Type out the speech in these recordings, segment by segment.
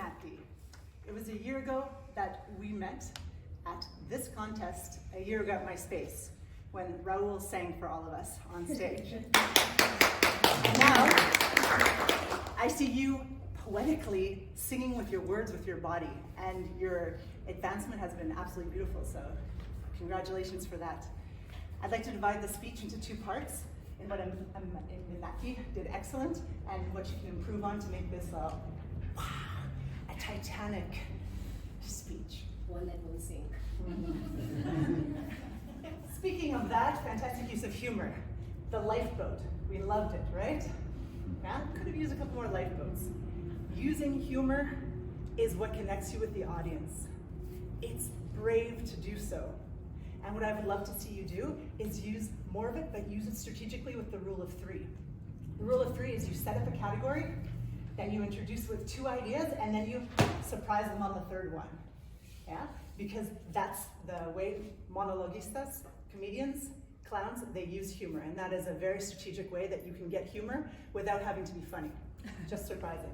happy. It was a year ago that we met at this contest, a year ago at my space, when Raul sang for all of us on stage. And now, I see you poetically singing with your words, with your body, and your advancement has been absolutely beautiful, so congratulations for that. I'd like to divide the speech into two parts, in what Maki did excellent, and what you can improve on to make this a titanic speech. One that will sing. Speaking of that, fantastic use of humor. The lifeboat, we loved it, right? Yeah, could have used a couple more lifeboats. Using humor is what connects you with the audience. It's brave to do so. And what I would love to see you do is use more of it, but use it strategically with the rule of three. The rule of three is you set up a category, then you introduce with two ideas, and then you surprise them on the third one. Yeah? Because that's the way monologuistas, comedians, clowns, they use humor. And that is a very strategic way that you can get humor without having to be funny. Just surprising.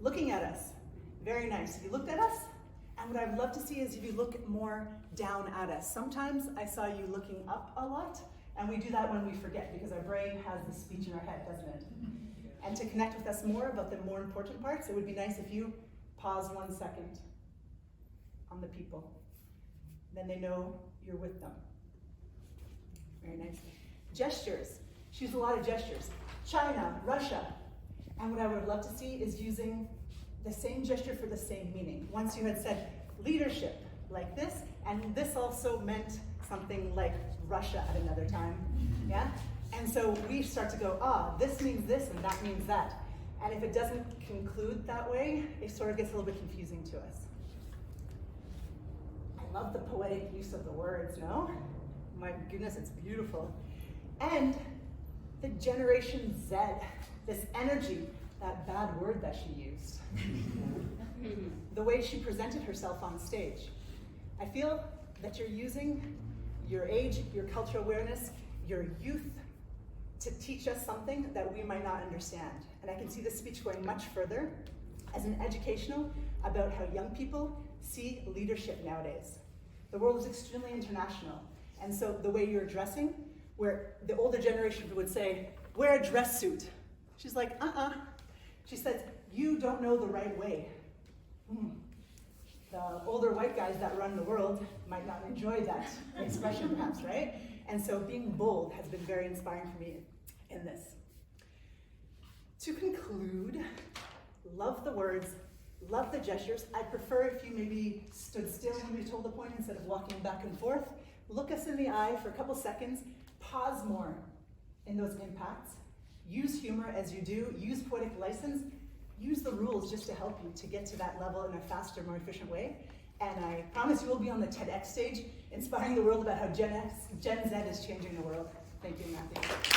Looking at us, very nice. You looked at us, and what I would love to see is if you look more down at us. Sometimes I saw you looking up a lot, and we do that when we forget because our brain has the speech in our head, doesn't it? And to connect with us more about the more important parts, it would be nice if you pause 1 second on the people. Then they know you're with them. Very nice. Gestures. She used a lot of gestures. China, Russia. And what I would love to see is using the same gesture for the same meaning. Once you had said leadership like this, and this also meant something like Russia at another time, yeah? And so we start to go, this means this and that means that. And if it doesn't conclude that way, it sort of gets a little bit confusing to us. I love the poetic use of the words, no? My goodness, it's beautiful. And the Generation Z, this energy, that bad word that she used. The way she presented herself on stage. I feel that you're using your age, your cultural awareness, your youth to teach us something that we might not understand. And I can see this speech going much further as an educational about how young people see leadership nowadays. The world is extremely international. And so the way you're dressing, where the older generation would say, wear a dress suit. She's like, She says, you don't know the right way. The older white guys that run the world might not enjoy that expression perhaps, right? And so being bold has been very inspiring for me in this. To conclude, love the words, love the gestures. I'd prefer if you maybe stood still when we told the point instead of walking back and forth. Look us in the eye for a couple seconds, pause more in those impacts. Use humor as you do, use poetic license, use the rules just to help you to get to that level in a faster, more efficient way. And I promise you will be on the TEDx stage, inspiring the world about how Gen Z is changing the world. Thank you, Matthew.